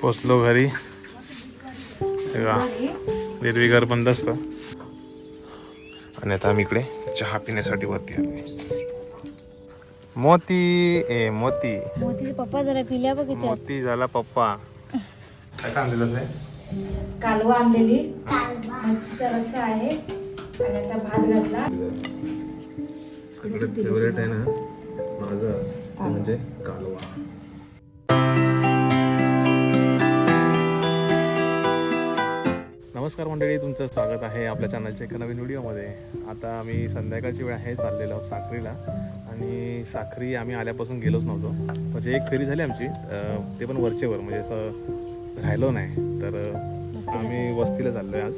पोचलो घरी. एरवी घर बंद असतं आणि आता आम्ही इकडे चहा पिण्यासाठी वरती आलोय. मोती मोतीचे पप्पा जरा पिल्या बघ इथे. मोती झाला पप्पा. काय आणलेलं आहे? कालवा आणलेली, मच्छीचा रस्सा आहे आणि आता भात घातला. सगळ्यात फेवरेट आहे ना माझं ते म्हणजे कालवा. नमस्कार मंडळी, तुमचं स्वागत आहे आपल्या चॅनलच्या एका नवीन व्हिडिओमध्ये. आता आम्ही संध्याकाळची वेळ आहे, चाललेलो आहोत साखरीला. आणि साखरी आम्ही आल्यापासून गेलोच नव्हतो. म्हणजे एक फेरी झाली आमची, ते पण वरचेवर, म्हणजे असं राहिलो नाही. तर आम्ही वस्तीला चाललो आहे आज.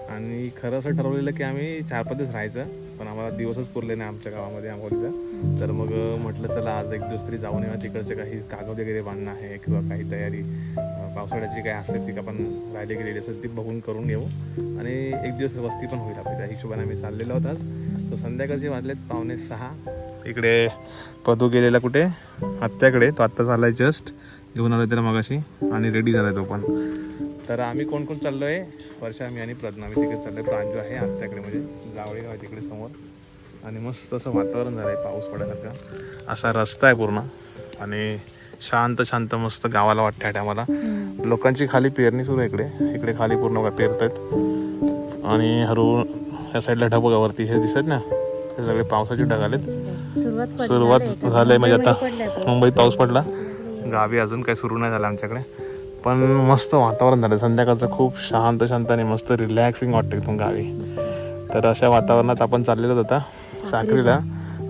आणि खरं असं ठरवलेलं की आम्ही 4-5 दिवस राहायचं, पण आम्हाला दिवसच पुरले नाही आमच्या गावामध्ये आंबोलीचा. तर मग म्हटलं चला आज एक दिवस तरी जाऊन येऊया. तिकडचे काही कागद वगैरे बांधणं आहे किंवा काही तयारी पावसाळ्याची काय असते ती आपण राहिली गेलेली असेल ती बघून करून येऊ. आणि एक दिवस वस्ती पण होईल आपली. त्या हिशोबाने आम्ही चाललेलो आहोत आज. तर संध्याकाळचे वाजलेत 5:45. इकडे पदू गेलेला कुठे आत्याकडे, तो आत्ता चाललाय, जस्ट घेऊन आलो त्याला मगाशी आणि रेडी झालाय तो पण. तर आम्ही कोण कोण चाललो आहे? वर्षा, मी आणि प्रज्ञा. आम्ही तिकडे चाललो आहे, प्रांजू आहे आत्याकडे, म्हणजे जावळी गाव आहे तिकडे समोर. आणि मस्त असं वातावरण झालं आहे, पाऊस पडायसारखा असा रस्ता आहे पूर्ण. आणि शांत शांत मस्त गावाला वाटतं ह्या टायमाला. लोकांची खाली पेरणी सुरू आहे इकडे खाली पूर्ण पेरत आहेत. आणि हळूहळू ह्या साईडला ढगावरती हे दिसत ना, हे सगळे पावसाचे ढग आलेत. सुरुवात झाली म्हणजे आता मुंबईत पाऊस पडला, गावी अजून काही सुरू नाही झालं आमच्याकडे. पण मस्त वातावरण झालं संध्याकाळचं, खूप शांत शांत आणि मस्त रिलॅक्सिंग वाटतं एकदम गावी. तर अशा वातावरणात आपण चाललेलो होता साखरीला.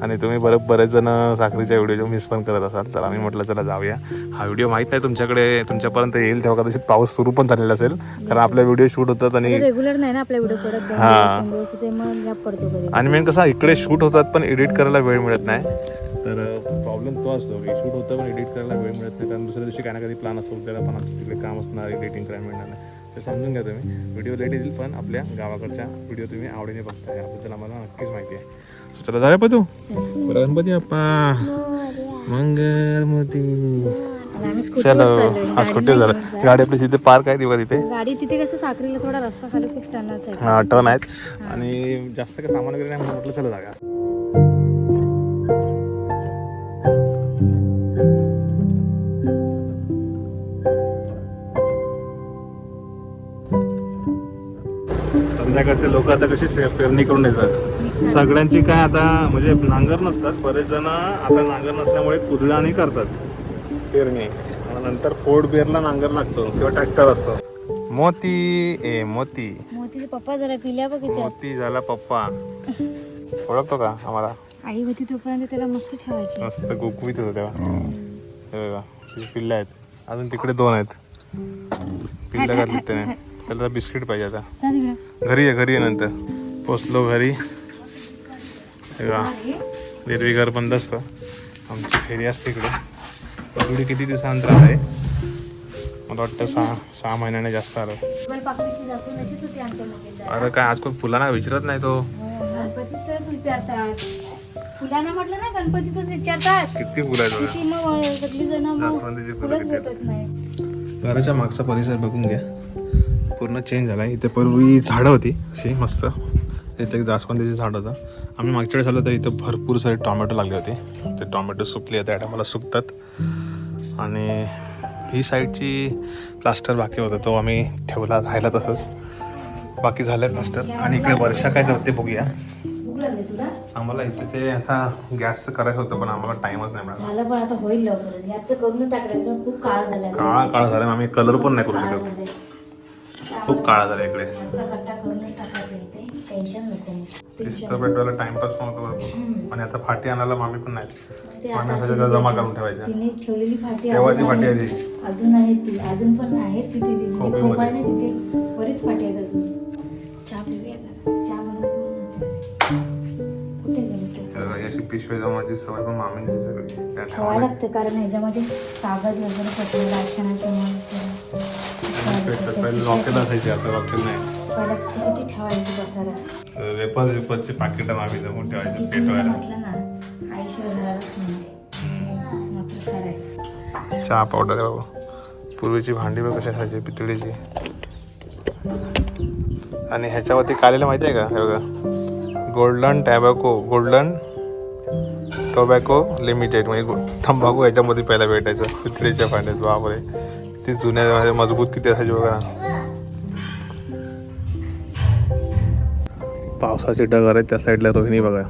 आणि तुम्ही बरेच जण साखरीच्या व्हिडिओ मिस पण करत असाल, तर आम्ही म्हटलं चला जाऊया. हा व्हिडिओ माहीत नाही तुमच्यापर्यंत येईल तेव्हा कदाचित पाऊस सुरू पण झालेला असेल, कारण आपले व्हिडिओ शूट होतात आणि रेग्युलर नाही ना आपल्या व्हिडिओ पडत. आणि मेन कसं इकडे शूट होतात पण एडिट करायला वेळ मिळत नाही. तर प्रॉब्लेम तो असतो की शूट होतं पण एडिट करायला वेळ मिळत नाही, कारण दुसऱ्या दिवशी काही ना कधी प्लॅन असतो त्याला, पण आमचं तिकडे काम असणार, एडिटिंग करायला मिळणार नाही. ते समजून घ्या तुम्ही. व्हिडिओ लेट येईल पण आपल्या गावाकडच्या व्हिडिओ तुम्ही आवडीने बघताय याबद्दल आम्हाला नक्कीच माहिती आहे. चला जाऊया पदू. गणपती बाप्पा मंगल मोती. चलो हा स्कूटीवर झालं. गाडी आपली तिथे पार्क आहे बघा तिथे. गाडी तिथे कसं साखरीला थोडा रस्ता खाली खूप टर्न आहे. हा टर्न आहेत आणि जास्त काही सामान वगैरे नाही, म्हणून म्हटलं चला जाऊया. संध्याकाळचे लोक आता कशी पेरणी करून येतात. सगळ्यांची काय आता म्हणजे नांगर नसतात, बरेच जण आता नांगर नसल्यामुळे कुदळाने करतात पेरणी. नंतर फोड पेरला नांगर लागतो किंवा ट्रॅक्टर असतो. मोतीचे पप्पा जरा पिल्या बघ इथे. मोती झाला पप्पा. ओळखतो का आम्हाला? आई होती तोपर्यंत त्याला मस्त ठेवायची, मस्त गुकवीत होतं तेव्हा. हे बघा पिल्लं आहेत, अजून तिकडे 2 आहेत पिल्लं घातली त्याने. त्याला बिस्किट पाहिजे आता. घरी आहे नंतर. पोचलो घरी. एरवी घर बंद असतं, आमची फेरी असते इकडे. एवढी किती दिवसानंतर आहे? मला वाटतं 6 महिन्याने जास्त आलं. अरे काय आज कोण फुलांना विचारत नाही तो. गणपतीतच विचारतात. फुलांना म्हटलं ना गणपतीतच विचारतात किती फुलं आहेत. घराच्या मागचा परिसर बघून घ्या, पूर्ण चेंज झाला आहे. इथे पूर्वी झाडं होती अशी मस्त, इथे एक जास्वंदीचं झाड होतं. आम्ही मागच्या वेळेस आलो तर इथं भरपूर सारे टोमॅटो लागले होते. ते टोमॅटो सुकले आता मला सुकतात. आणि ही साईडची प्लास्टर बाकी होतं, तो आम्ही ठेवला राहिला तसंच, बाकी झालं प्लास्टर. आणि इकडे वर्षा काय करते बघूया. आम्हाला इथे ते आता गॅसचं करायचं होतं पण आम्हाला टाइमच नाही मिळाला. पण आता होईल लवकरच. गॅसचं करून टाकलं, खूप काळा झाला. काळा झाला, आम्ही कलर पण नाही करू शकत, खूप काळा झाला इकडे. पेटवायला टाइमपास पण होतो भरपूर. आणि आता फाटी आणायला मामी पण नाही, पाण्यासाठी जमा करून ठेवायच्या. तिने ठेवलेली फाटी तेव्हाची फाटी आहे ती अजून आहे, ती अजून पण आहे तिथे. तिथे बरीच फाटी आहेत अजून. चहा पिऊया जरा. चहा बनवून कुठे गेली अशी पिशवी जमाची सवय पण मामींची सगळी ठेवायला लागते, कारण ह्याच्यामध्ये कागद वगैरे पटवलं पहिले रॉकेल असायची, आता रॉकेल नाही. पहिला किती ठेवायची पसारा. वेपर्सची पाकिटं मामी जमून ठेवायची पेटवायला. म्हटलं ना आईशिवाय घरालाच नाही. चहा पावडर आहे बाबा, पूर्वीची भांडी बघ कशी असायची पितळीची. आणि ह्याच्यावरती कालेला माहिती आहे का, हे बघा गोल्डन टोबॅको लिमिटेड, म्हणजे तंबाखू याच्यामध्ये पहिला भेटायचं पितळीच्या भांड्यात. बापरे ती जुन्या मजबूत किती असायची बघा. पावसाचे ढगार आहेत त्या साईडला. रोहिणी बघा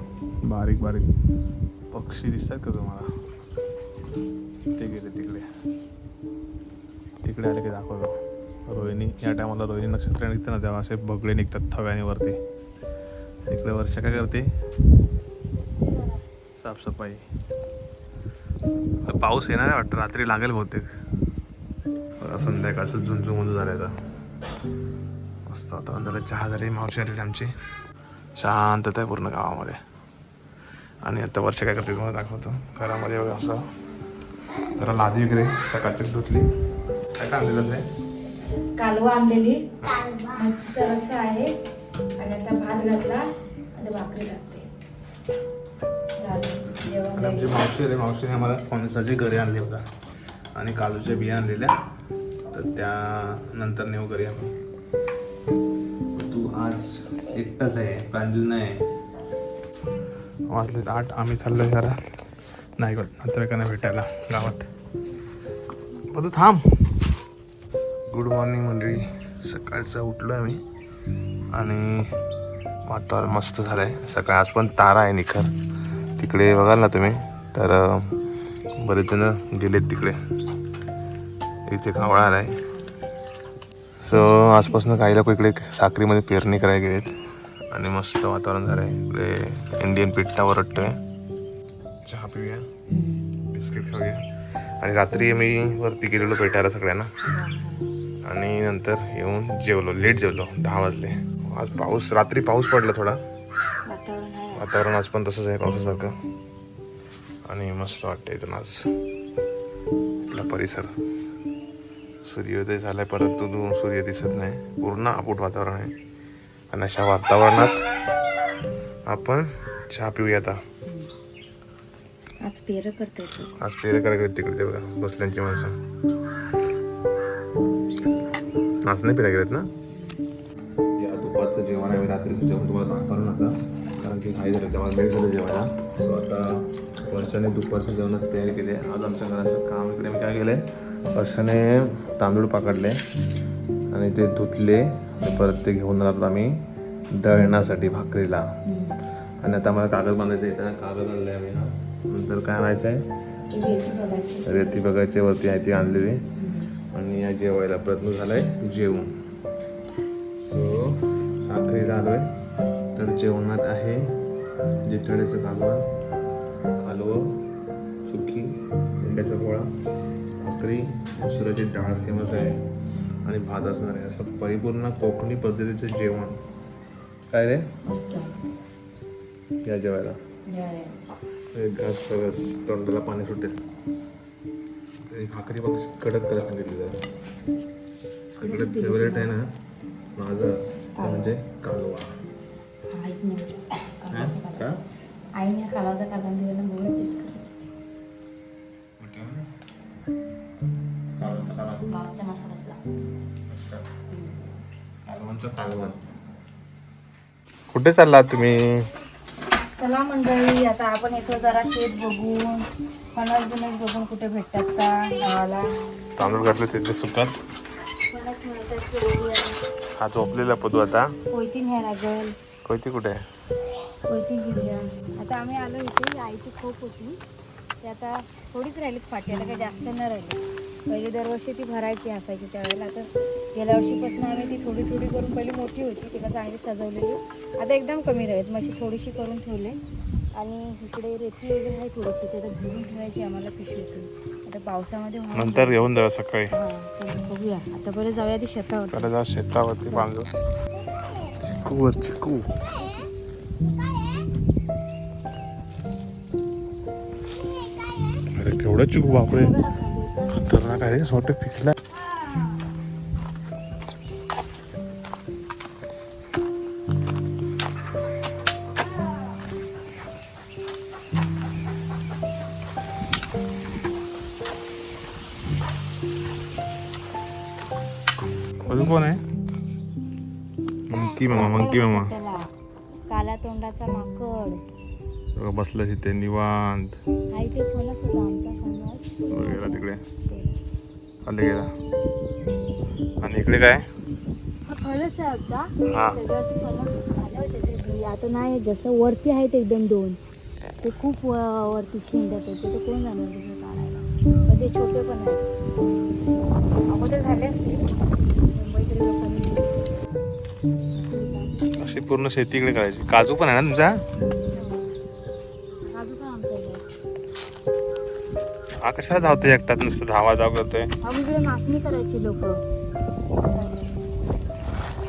बारीक बारीक पक्षी दिसतात का तुम्हाला, ते गेले तिकडे. तिकडे आले की दाखवतो. रोहिणी या टायमाला रोहिणी नक्षत्र निघतं ना तेव्हा असे बगळे निघतात थव्याने वरती. तिकडे वर्षा काय करते, साफसफाई. पाऊस येणार आहे वाटतं, रात्री लागेल बहुतेक. संध्याकाळचं झुंजू झालं आता. मस्त वातावरण झालं. चहा झाली, मावशी आलेली आमची. शांतता आहे पूर्ण गावामध्ये. आणि आता वर्षा काय करते तुम्हाला दाखवतो. घरामध्ये बघा असं जरा लादी वगैरे चकाचक धुतली. काय काय आणलेलं ते, कालवा आणलेली, मच्छीचा रस्सा आहे आणि आता भात घातला आणि भाकरी टाकते. आणि आमची मावशी आली. मावशीने आम्हाला फणसाची घरी आणली होता आणि काजूच्या बिया आणलेल्या, तर त्यानंतर नेऊ घरी आम्ही. तू आज एकटाच आहे, प्रांजल नाही. वाजले 8. आम्ही चाललोय जरा नाही गं नातेवाईकांना भेटायला गावात. तू थांब. गुड मॉर्निंग मंडळी. सकाळचं उठलो आम्ही आणि वातावरण मस्त झालं आहे. सकाळ आज पण तारा आहे निखर. तिकडे बघाल ना तुम्ही तर बरेच जण गेलेत तिकडे. इथे कावळा आला आहे. सो आजपासून काही लोक इकडे साखरीमध्ये पेरणी करायला गेलेत आणि मस्त वातावरण झालं आहे. इकडे इंडियन पिठ्ठावर वाटतोय. चहा पिऊया, बिस्किट खाऊया. आणि रात्री मी वरती गेलेलो भेटायला सगळ्यांना आणि नंतर येऊन जेवलो. लेट जेवलो, 10 वाजले. आज पाऊस, रात्री पाऊस पडला थोडा. वातावरण आज पण तसंच आहे पावसासारखं. आणि मस्त वाटतं इथून आज इथला परिसर. सूर्योदय झालाय परंतु सूर्य दिसत नाही. पूर्ण आपूट वातावरण आहे. आणि अशा वातावरणात आपण चहा पिऊया आता. आज पेरं करते. आज पेरं करायला गेलेत तिकडे, ते बघा बसल्यांची माणसं. नाचणे पेरा गेलेत ना. या दुपारचं जेवण आहे, रात्रीचं जेवण तुम्हाला दाखवलं आता, कारण की काही झालं तेव्हा लेट झालं जेवायला. सो आता वर्षाने दुपारचं जेवणात तयारी केली आहे. आज आमच्या घराचं काम इकडे मी काय केलं आहे, वर्षाने तांदूळ पाकडले आणि ते धुतले आणि परत ते घेऊन आलो आम्ही दळण्यासाठी भाकरीला. आणि आता मला कागद बांधायचं आहे, त्यांना कागद आणले आम्ही. नंतर काय आणायचं आहे, रेती बघायची वरती आहे ती आणलेली. आणि या जेवायला प्रयत्न झाला आहे जेवण. सो साखरेला आलो आहे. तर जेवणात आहे जिथड्याचं कालवं, सुकी अंड्याचा पोळा, भाकरी, मसुराची डाळ फेमस आहे आणि भात असणार आहे. असं परिपूर्ण कोकणी पद्धतीचं जेवण. काय रे या जेवायला घास तोंडाला पाणी सुटेल. भाकरी बघ कडक करायला सांगितली जरा. सगळ्यात फेवरेट आहे ना माझं म्हणजे कालवा. आईने कालवाचा कालवण दिलेला मुलं टेस्ट गावच्या मसाल्यातला कालवणचं कालवण. कुठे चाललात तुम्ही? चला मंडळी, आता आपण येतो जरा शेत बघून, फणस बिनस बघून कुठे भेटतात का गावाला. तांदूळ घातले तिथे सुकात. फणस मिळतात. हा झोपलेला पदू आता. कोयती न्याय लागेल. कोयती कुठे आहे? कोयती गेल्या. आता आम्ही आलो इथे, आईची खोप होती ती आता थोडीच राहिलीत फाटी, आता काही जास्त न राहिली. पहिले दरवर्षी ती भरायची असायची त्यावेळेला. आता गेल्या वर्षीपासून आम्ही ती थोडी थोडी करून, पहिली मोठी होती तिला चांगली सजवलेली, आता एकदम कमी राहील. मशी थोडीशी करून ठेवले. आणि इकडे रेती वगैरे आहे थोडीशी, ते आता भरून ठेवायची आम्हाला पिशवीतून. आता पावसामध्ये नंतर येऊन जाऊ सकाळी. हां बघूया. आता बरं जाऊया ती शेतावर. शेतावरती बांधू. चिकूवर चिकू. अरे केवढा चिकू, बापरे खतरनाक आहे. सोटे पिकला. अजून कोण आहे? मंकी मामा त्याला काला तोंडाचा माकड बसलं तिथे निवांत हा इथे फणस होता आमचा फणस गेला तिकडे ते. खाली गेला. आणि इकडे काय? हा फणस आहे आमचा हा त्याच्यावरती फणस आले होते ते बी. आता नाही जसं वरती आहेत एकदम दोन ते खूप वरती शेंड्यात होते ते कोण जाणार तिथे काढायला पण ते छोटे पण आहेत अगोदर झाले असते मुंबईकडे लोकांनी अशी पूर्ण शेती इकडे करायची. काजू पण आहे ना तुमचा? काजू पण आमचा आहे. हा कशाला धावतोय एकटाच नुसतं धाव करतोय? इकडे नाचणी करायची लोक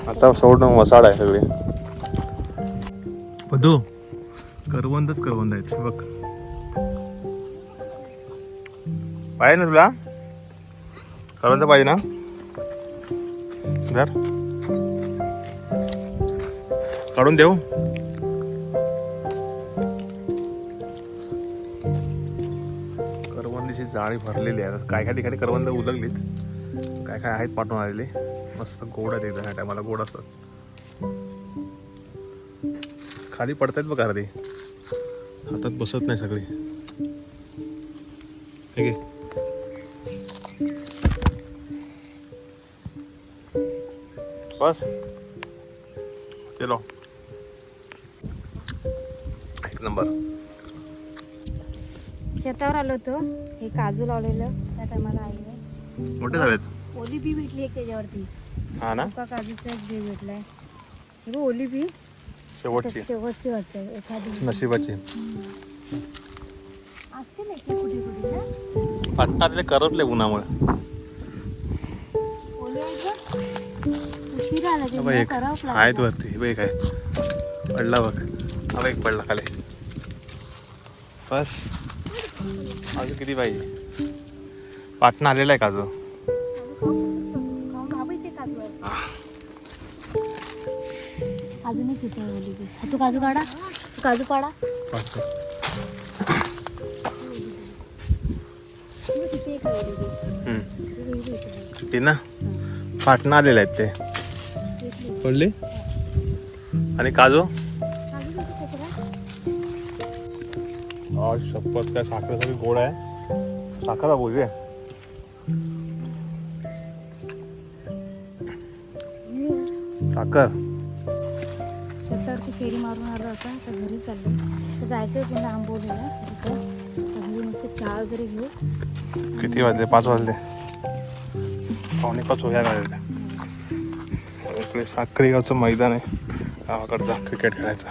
आता सोडून वसाड आहे सगळे. बधू करवंदच करवंद आहेत बघ. पाहिजे ना तुला करवंद पाहिजे ना? धर काढून देऊ. करवंदीची जाळी भरलेली आहे. काय काय ठिकाणी करवंद उलगलीत काय काय आहेत पाठवून आलेले. मस्त गोड आहेत एकदा ह्या टायमाला गोड असतात. खाली पडतायत बघ अर्धी हातात बसत नाही सगळी. ठीक आहे बस केलो एक नंबर. शेतावर आलो होतो हे काजू लावलेलं त्या टायमाला आईने मोठे झालेत. ओली बी भेटली एक त्याच्यावरती हा ना सुका काजूचा एक बी भेटलाय. हे ओली बी शेवटची शेवटची वाटतं एखादी नशिबाची. असते ना की कुठे कुठे ना पट्टा ते करपले उन्हामुळे. ओली आहेत बघ. उशीर आला हा बघ ते एक करावंच आहेत लागलं. वरती बघ काय पडला बघ. हा एक पडला खाली. बस अजून किती पाहिजे? पाटणं आलेला आहे काजू. खाऊन खा बाई ते काजू आहे. अजून एक इथे ओली बी. तू काजू काढा तू काजू पाडा पाटतं. तिथे एक ओली बी. हम्म. ती वेगळी इथे. ते ना पाटणं आलेले आहेत ते पडले. आणि काजू काजू किती कचरा? आज शपथ काय साखर सगळी गोड आहे. साखर बोलूया साखर. शेतावरती फेरी मारून आलो होता तर घरी चाललो तर जायचंय पुन्हा आंबोलीला तिथं तर घरी नुसतं चहा वगैरे घेऊ. किती वाजले? 5 वाजले. 4:45 होया लागले. इकडे साखरी गावचं मैदान आहे गावाकडचा क्रिकेट खेळायचा.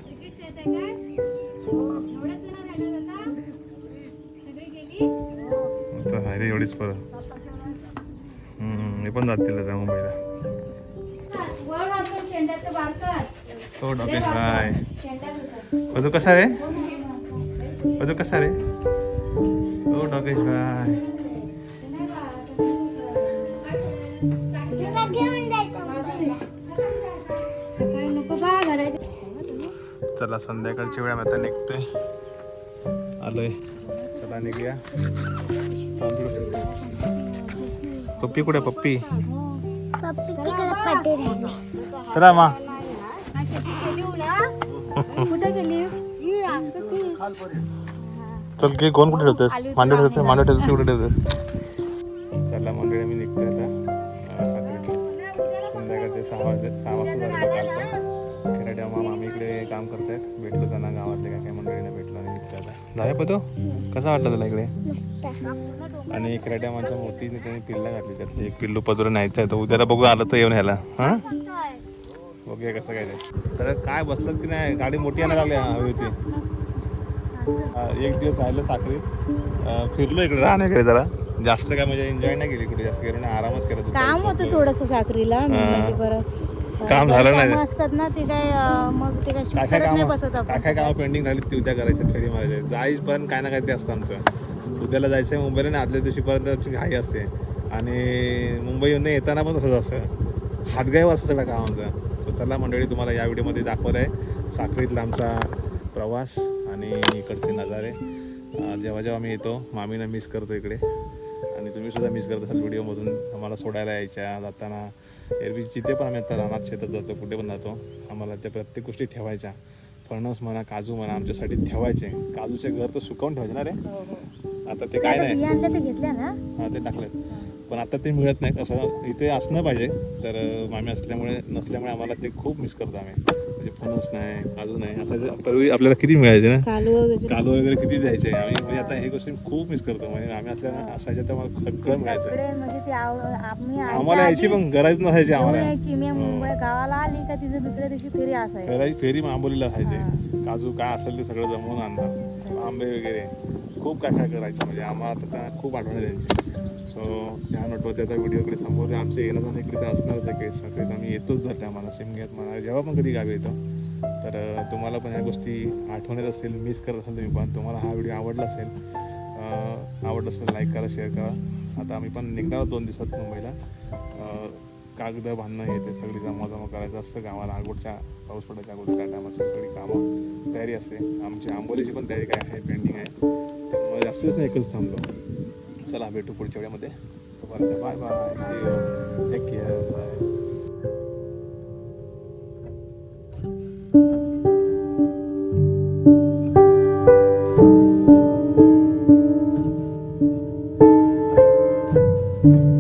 क्रिकेट खेळताय काय? एवढ्याच जण राहिल्यात आता? सगळी गेली? आता आहे रे एवढीच परत. हे पण जातील आता मुंबईला. वर वाजता शेंड्याचं बारकाय. हो डॉक्टर हाय. शेंड्यात होतं. बघू कसा रे? बघू कसा रे? हो डॉकेश भाई. सकाळी नको बा घरात. चला संध्याकाळची वेळ आता निघतोय. आलोय चला निघूया. पप्पी कुठे पप्पी? चला मा कुठे गेली? चल की कोण कुठे ठेवतोय? मांडव ठेवतोय मांडव ठेवतोय कुठे ठेवतोय? चला मंडळी मी निघतोय आता साखरेला. संध्याकाळचे 6 वाजले. 6 वाजता झाले काल पण. खेराड्या मामा आम्ही इकडे काम करतायत. भेटलो त्यांना गावातले काय काय मंडळींना भेटलो आणि निघतोय आता. जाऊया पतो कसा वाटला तुला इकडे? आणि खेराड्या मामाच्या मोतीने त्यांनी पिल्ला घातली त्यातली एक पिल्लू पदर न्यायचं आहे तर उद्याला बघू आलं तर येऊन ह्याला. हां बघूया कसं काय ते. तर काय बसलं की नाही गाडी मोठी आणायला लागली हवी होती. एक दिवस राहिलं साखरीत. फिरलो इकडे राहण्याकडे जरा जास्त काय म्हणजे एन्जॉय नाही केली कुठे जास्त करून आरामच करत होतो. काम होतं थोडंसं साखरीला म्हणजे बरं काम झालं नाही. कामं असतात ना ते काय मग ते काय shoot करत नाही बसत आपण. काय काय कामं पेंडिंग राहिली ती उद्या करायचं फेरी मारायचे. जाईपर्यंत काय ना काय ते असतं आमचं. उद्याला जायचं आहे मुंबईला आणि आदल्या दिवशीपर्यंत आमची घाई असते आणि मुंबईहून येताना पण तसंच असतं. हातगाईवर असतं सगळं काम आमचं. तर चला मंडळी तुम्हाला या व्हिडिओमध्ये दाखवलं आहे साखरीतला आमचा प्रवास आणि इकडचे नजारे. जेव्हा जेव्हा मी येतो मामीला मिस करतो इकडे आणि तुम्ही तुम्ही सुद्धा मिस करत असाल व्हिडिओमधून आम्हाला सोडायला यायच्या जाताना. एरवी जिथे पण आम्ही आता रानात शेतात जातो कुठे पण जातो आम्हाला त्या प्रत्येक गोष्टी ठेवायच्या. फणस म्हणा काजू म्हणा आमच्यासाठी ठेवायचे. काजूचे घर तर सुकवून ठेवायचे ना रे. हो हो आता ते काय नाही. बिया आणल्या तर घेतल्या ना. हां ते टाकलेत पण आता ते मिळत नाहीत. असं इथे असणं पाहिजे तर मामी नसल्यामुळे आम्हाला ते खूप मिस करतो आम्ही. म्हणजे फणस नाही काजू नाही असं पूर्वी आपल्याला किती मिळायचे ना. कालू वगैरे किती द्यायचे आम्ही. म्हणजे आता हे गोष्टी खूप मिस करतो. म्हणजे आम्ही असायच्या तर मला सगळं मिळायचं. सगळे म्हणजे ते आम्ही आम्हाला यायची पण गरज नसायची आम्हाला. यायची मी मुंबई गावाला आली का तिथे दुसऱ्या दिवशी फेरी असायची. फेरी आंबोलीला राहायचे. काजू काय असेल ते सगळं जमवून आणतात. आंबे वगैरे खूप काय काय करायचं. म्हणजे आम्हाला आता खूप आठवण त्यांची. सो ह्या नटवत आता व्हिडिओकडे समोर आमचे येणं जाणं इकडे तर असणारच आहे. की सगळ्यात आम्ही येतोच धरते आम्हाला सिमग्यात म्हणा जेव्हा पण कधी गावी येतो. तर तुम्हाला पण ह्या गोष्टी आठवण येत असतील मिस करत असाल तुम्ही पण. तुम्हाला हा व्हिडिओ आवडला असेल लाईक करा शेअर करा. आता आम्ही पण निघणार 2 दिवसात मुंबईला. कागद बांधणं हे ते सगळी जमा करायचं असतं गावाला. आगोडच्या पाऊस पडायच्या अगोदर त्या टायमाची सगळी कामं तयारी असते. आमची आंबोलीची पण तयारी काय आहे पेंडिंग आहे. त्यामुळे जास्तच नाही एकच थांबलो. चला भेटू पुढच्या वेळेमध्ये. तोपर्यंत bye bye see you take care bye. Thank you.